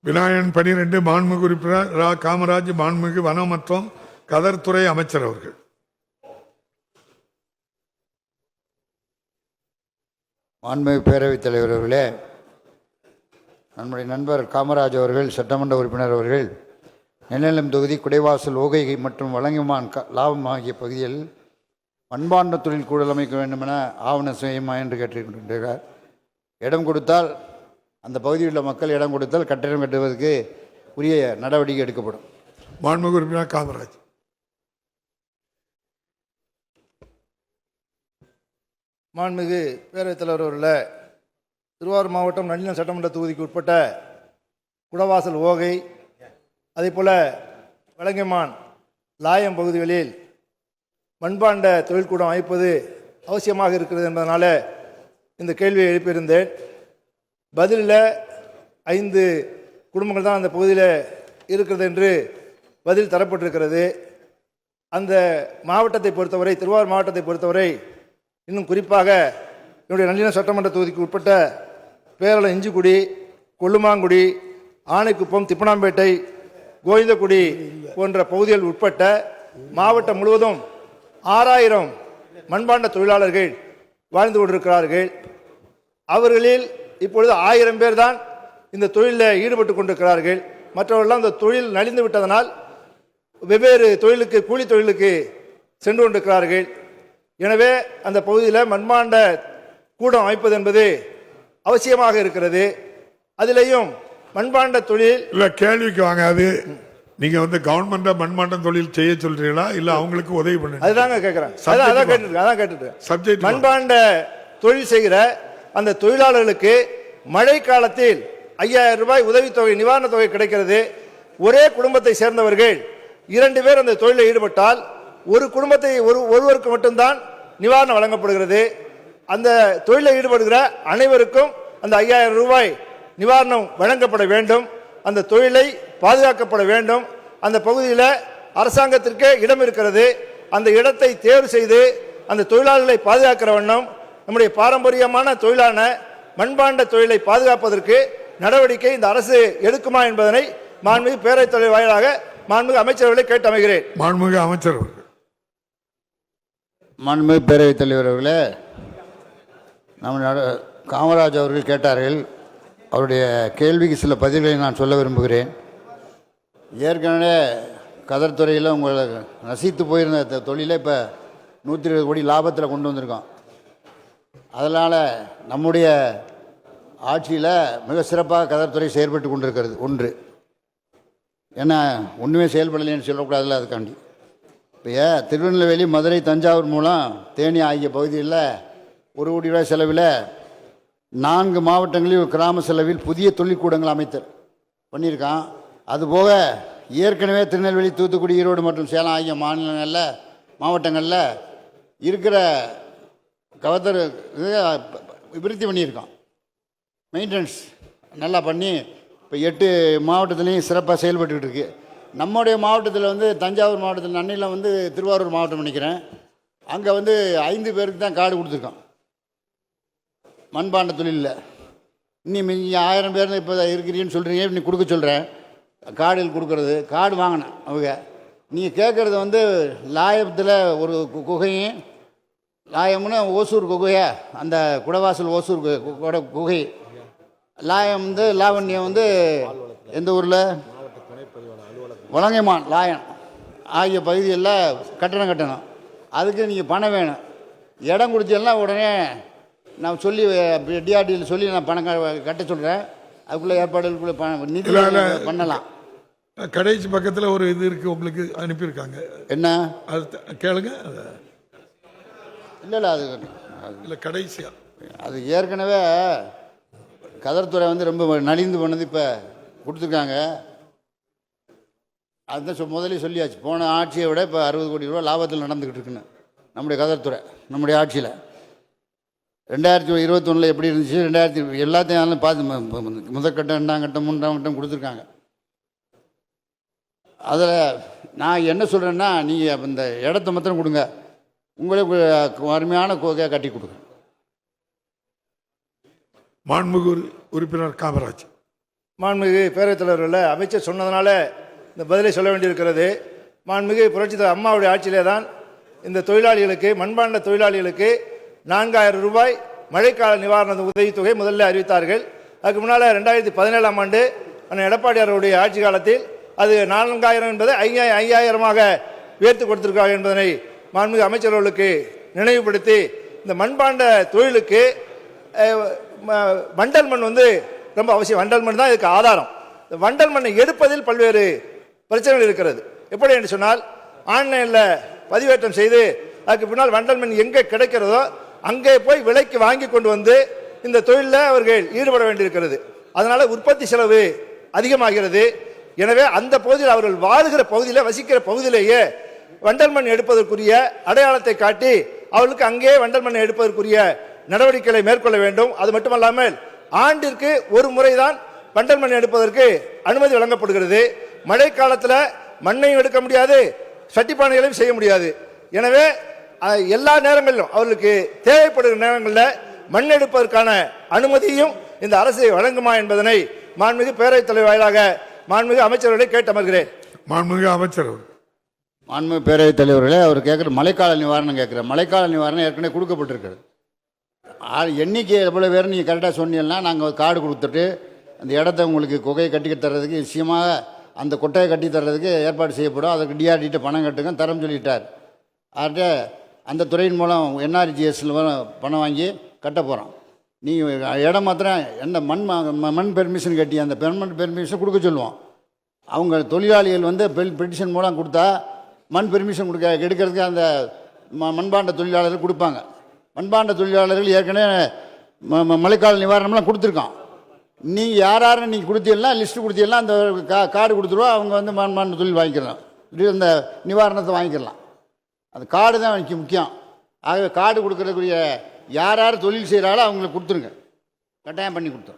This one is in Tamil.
விநாயகன் 12 மாண்புமிகு உறுப்பினர் ரா. காமராஜ் மாண்புமிகு வனம் மற்றும் கதர்துறை அமைச்சர் அவர்கள். மாண்புமிகு பேரவைத் தலைவர் அவர்களே, நம்முடைய நண்பர் காமராஜ் அவர்கள், சட்டமன்ற உறுப்பினர் அவர்கள், நெல்லிலம் தொகுதி குடைவாசல் ஓகை மற்றும் வழங்குமான் லாபம் ஆகிய பகுதியில் மண்பாண்ட தொழில் கூடல் அமைக்க வேண்டுமென ஆவணம் செய்யுமா என்று கேட்டுக்கொண்டிருக்கிறார். இடம் கொடுத்தால், அந்த பகுதியில் உள்ள மக்கள் இடம் கொடுத்தால் கட்டிடம் கட்டுவதற்கு உரிய நடவடிக்கை எடுக்கப்படும். மாண்புமிகு உறுப்பினர் காமராஜ். மாண்புமிகு பேரவைத் தலைவர் அவர்களே, திருவாரூர் மாவட்டம் நன்னிலம் சட்டமன்ற தொகுதிக்கு உட்பட்ட குடவாசல் ஓகை, அதேபோல் வலங்கைமான் லாயம் பகுதிகளில் மண்பாண்ட தொழிற்கூடம் அமைப்பது அவசியமாக இருக்கிறது என்பதனால இந்த கேள்வியை எழுப்பியிருந்தேன். பதிலில் 5 குடும்பங்கள் தான் அந்த பகுதியில் இருக்கிறது என்று பதில் தரப்பட்டிருக்கிறது. அந்த மாவட்டத்தை பொறுத்தவரை, திருவாரூர் மாவட்டத்தை பொறுத்தவரை, இன்னும் குறிப்பாக என்னுடைய நன்னிலம் சட்டமன்ற தொகுதிக்கு உட்பட்ட பேரளம், இஞ்சிக்குடி, கொல்லுமாங்குடி, ஆனைக்குப்பம், திப்பனாம்பேட்டை, கோவிந்தக்குடி போன்ற பகுதிகள் உட்பட்ட மாவட்டம் முழுவதும் 6000 மண்பாண்ட தொழிலாளர்கள் வாழ்ந்து கொண்டிருக்கிறார்கள். அவர்களில் இப்பொழுது 1000 பேர் தான் இந்த தொழிலில் ஈடுபட்டு கொண்டிருக்கிறார்கள். மற்றவர்கள்லாம் இந்த தொழில் நலிந்து விட்டதனால் வெவ்வேறு தொழிலுக்கு, கூலி தொழிலுக்கு சென்று கொண்டிருக்கிறார்கள். எனவே அந்த பகுதியில் மண்பாண்ட கூடம் அமைப்பது என்பது அவசியமாக இருக்கிறது. அதிலேயும் மண்பாண்ட தொழில் இல்ல, கேள்விக்கு வாங்க. அது நீங்க கவர்மெண்ட் மண்பாண்ட தொழில் செய்ய சொல்றீங்களா இல்ல அவங்களுக்கு உதவி பண்ண? அதுதாங்க கேட்கிறேன். அதான் கேட்டுட்டு மண்பாண்ட தொழில் செய்கிற அந்த தொழிலாளர்களுக்கு மழை காலத்தில் 5000 ரூபாய் உதவித்தொகை, நிவாரண தொகை கிடைக்கிறது. ஒரே குடும்பத்தை சேர்ந்தவர்கள் 2 பேர் அந்த தொழிலில் ஈடுபட்டால் ஒரு குடும்பத்தை ஒருவருக்கு மட்டும்தான் நிவாரணம் வழங்கப்படுகிறது. அந்த தொழிலில் ஈடுபடுகிற அனைவருக்கும் அந்த 5000 ரூபாய் நிவாரணம் வழங்கப்பட வேண்டும். அந்த தொழிலை பாதுகாக்கப்பட வேண்டும். அந்த பகுதியில் அரசாங்கத்திற்கே இடம் இருக்கிறது. அந்த இடத்தை தேர்வு செய்து அந்த தொழிலாளர்களை பாதுகாக்கிற வண்ணம் நம்முடைய பாரம்பரியமான தொழிலான மண்பாண்ட தொழிலை பாதுகாப்பதற்கு நடவடிக்கை இந்த அரசு எடுக்குமா என்பதனை மாண்புமிகு பேரவைத் தலைவர் வாயிலாக மாண்புமிகு அமைச்சர்களை கேட்டு அமைகிறேன். மாண்புமிகு அமைச்சர் அவர்கள். மாண்புமிகு பேரவைத் தலைவர் அவர்களே, நம்ம காமராஜ் அவர்கள் கேட்டார்கள். அவருடைய கேள்விக்கு சில பதில்களை நான் சொல்ல விரும்புகிறேன். ஏற்கனவே கதர்துறையில் உங்களை நசித்து போயிருந்த தொழிலை இப்போ 120 கோடி லாபத்தில் கொண்டு வந்திருக்கோம். அதனால் நம்முடைய ஆட்சியில் மிக சிறப்பாக கதர்துறை செயல்பட்டு கொண்டிருக்கிறது. ஒன்று, ஏன்னா ஒன்றுமே செயல்படலைன்னு சொல்லக்கூடாதுல்ல, அதுக்காண்டி. இப்போ திருநெல்வேலி, மதுரை, தஞ்சாவூர் மூலம் தேனி ஆகிய பகுதியில் 1 கோடி ரூபாய் செலவில் 4 மாவட்டங்களில் கிராம செலவில் புதிய தொழிற்கூடங்கள் அமைத்தல் பண்ணியிருக்கான். அதுபோக ஏற்கனவே திருநெல்வேலி, தூத்துக்குடி, ஈரோடு மற்றும் சேலம் ஆகிய மாவட்டங்களில் இருக்கிற கவர்தர் விருத்தி பண்ணியிருக்கோம். மெயின்டெனன்ஸ் நல்லா பண்ணி இப்போ 8 மாவட்டத்துலேயும் சிறப்பாக செயல்பட்டுக்கிட்டு இருக்கு. நம்முடைய மாவட்டத்தில் தஞ்சாவூர் மாவட்டத்தில், நன்னிலம் திருவாரூர் மாவட்டம் நினைக்கிறேன், அங்கே 5 பேருக்கு தான் கார்டு கொடுத்துருக்கோம் மண்பாண்ட தொழிலில். நீங்கள் 1000 பேர் இப்போ இருக்கிறீன்னு சொல்கிறீங்க, நீ கொடுக்க சொல்கிறேன். கார்டில் கொடுக்கறது, கார்டு வாங்கினேன் அவங்க. நீங்கள் கேட்குறது லாயத்தில் ஒரு குகையும், லாயம்னு ஓசூர் குகையை, அந்த குடவாசல் ஓசூர் குகை, லாயம் லாவண்யம் எந்த ஊரில், வலங்கைமான் லாயம் ஆகிய பகுதிகளில் கட்டணம் கட்டணும். அதுக்கு நீங்கள் பணம் வேணும். இடம் கொடுத்தெல்லாம் உடனே நான் சொல்லி டிஆர்டியில் சொல்லி நான் பணம் கட்ட சொல்கிறேன். அதுக்குள்ளே ஏற்பாடுகளுக்குள்ளே நிதி பண்ணலாம். கடைசி பக்கத்தில் ஒரு இது இருக்குது, உங்களுக்கு அனுப்பியிருக்காங்க. என்ன அது கேளுங்க. இல்லை அது இல்லை, கடைசியாக அது ஏற்கனவே கதர்துறை ரொம்ப நலிந்து போனது இப்போ கொடுத்துருக்காங்க. அதுதான் முதலே சொல்லியாச்சு. போன ஆட்சியை விட இப்போ 60 கோடி ரூபா லாபத்தில் நடந்துக்கிட்டு இருக்குன்னு நம்முடைய கதர்துறை. நம்முடைய ஆட்சியில் 2021 எப்படி இருந்துச்சு, 2000 எல்லாத்தையும் பார்த்து முதற்கட்டம், 2ஆம் கட்டம், 3ஆம் கட்டம் கொடுத்துருக்காங்க. அதில் நான் என்ன சொல்கிறேன்னா, நீங்கள் இந்த இடத்த மாத்திரம் கொடுங்க, உங்களுக்கு அருமையான கோகையாக கட்டி கொடுங்க. மாண்புமிகு உறுப்பினர் காமராஜ். மாண்புமிகு பேரவைத் தலைவர்கள் அமைச்சர் சொன்னதுனால இந்த பதிலை சொல்ல வேண்டியிருக்கிறது. மாண்புமிகு புரட்சித் தலைவர் அம்மாவுடைய ஆட்சியிலே தான் இந்த தொழிலாளிகளுக்கு, மண்பாண்ட தொழிலாளிகளுக்கு 4000 ரூபாய் மழைக்கால நிவாரண உதவித்தொகை முதல்ல அறிவித்தார்கள். அதுக்கு முன்னால் 2017ஆம் ஆண்டு அண்ணன் எடப்பாடியாருடைய ஆட்சி காலத்தில் அது 4000 என்பதை 5000ஆக உயர்த்தி கொடுத்திருக்காங்க என்பதனை மாண்புமிகு அமைச்சர்களுக்கு நினைவுபடுத்தி, இந்த மண்பாண்ட தொழிலுக்கு வண்டல் மண் ரொம்ப அவசியம். வண்டல் மண் தான் இதுக்கு ஆதாரம். வண்டல் மண்ணை எடுப்பதில் பல்வேறு பிரச்சனைகள் இருக்கிறது. எப்படி என்று சொன்னால், ஆன்லைனில் பதிவேற்றம் செய்து அதுக்கு பின்னால் வண்டல் மண் எங்கே கிடைக்கிறதோ அங்கே போய் விலைக்கு வாங்கி கொண்டு வந்து இந்த தொழிலில் அவர்கள் ஈடுபட வேண்டியிருக்கிறது. அதனால உற்பத்தி செலவு அதிகமாகிறது. எனவே அந்த பகுதியில் அவர்கள் வாழுகிற பகுதியில், வசிக்கிற பகுதியிலேயே வண்டல் மண் எடுப்பதற்குரிய அடையாளத்தை காட்டி அவர்களுக்கு அங்கே வண்டல் மண் எடுப்பதற்குரிய நடவடிக்கைகளை மேற்கொள்ள வேண்டும். அது மட்டுமல்லாமல் ஆண்டிற்கு ஒரு முறைதான் வண்டல் மண் எடுப்பதற்கு அனுமதி வழங்கப்படுகிறது. மழை காலத்தில் மண்ணையும் எடுக்க முடியாது, சட்டிப்பானைகளையும் செய்ய முடியாது. எனவே எல்லா நேரங்களிலும் அவர்களுக்கு தேவைப்படுகிற நேரங்களில் மண் எடுப்பதற்கான அனுமதியும் இந்த அரசு வழங்குமா என்பதனை மாண்புமிகு பேரவைத் தலைவர் வாயிலாக மாண்புமிகு அமைச்சர்களை கேட்டமர்கிறேன். மாண்புமிகு அமைச்சர். மாண்புமிகு பேரவைத் தலைவர்களே, அவர் கேட்குற மழைக்கால நிவாரணம் கேட்குறேன். மழைக்கால நிவாரணம் ஏற்கனவே கொடுக்கப்பட்டிருக்கிறது. எண்ணிக்கை எவ்வளோ பேர் நீங்கள் கரெக்டாக சொன்னீங்கன்னா நாங்கள் கார்டு கொடுத்துட்டு அந்த இடத்த உங்களுக்கு குகையை கட்டி தர்றதுக்கு நிச்சயமாக அந்த கொட்டையை கட்டி தர்றதுக்கு ஏற்பாடு செய்யப்படும். அதுக்கு டிஆர்டிட்ட பணம் கட்டுங்க தரம் சொல்லிட்டார். ஆகிட்ட அந்த துறையின் மூலம் என்ஆர்ஜிஎஸ்ல பணம் வாங்கி கட்ட போகிறோம். நீங்கள் இடம் மாத்திரம் எந்த மண் பெர்மிஷன் கட்டி அந்த பெர்மனன்ட் பெர்மிஷன் கொடுக்க சொல்லுவோம். அவங்க தொழிலாளிகள் பெட்டிஷன் மூலம் கொடுத்தா மண் பெர்மிஷன் எடுக்கிறதுக்கு அந்த மண்பாண்ட தொழிலாளர்கள் கொடுப்பாங்க. மண்பாண்ட தொழிலாளர்கள் ஏற்கனவே மழைக்கால நிவாரணம்லாம் கொடுத்துருக்கோம். நீங்கள் யாரும் நீங்கள் கொடுத்தீங்கன்னா லிஸ்ட்டு கொடுத்தீங்கன்னா அந்த கார்டு கொடுத்துருவோம். அவங்க மண்பாண்ட தொழில் வாங்கிக்கலாம், அந்த நிவாரணத்தை வாங்கிக்கலாம். அந்த கார்டு தான் முக்கியம். ஆகவே கார்டு கொடுக்கறதுக்குரிய யார் தொழில் செய்கிறாங்களோ அவங்களுக்கு கொடுத்துருங்க, கட்டாயம் பண்ணி கொடுத்துருவோம்.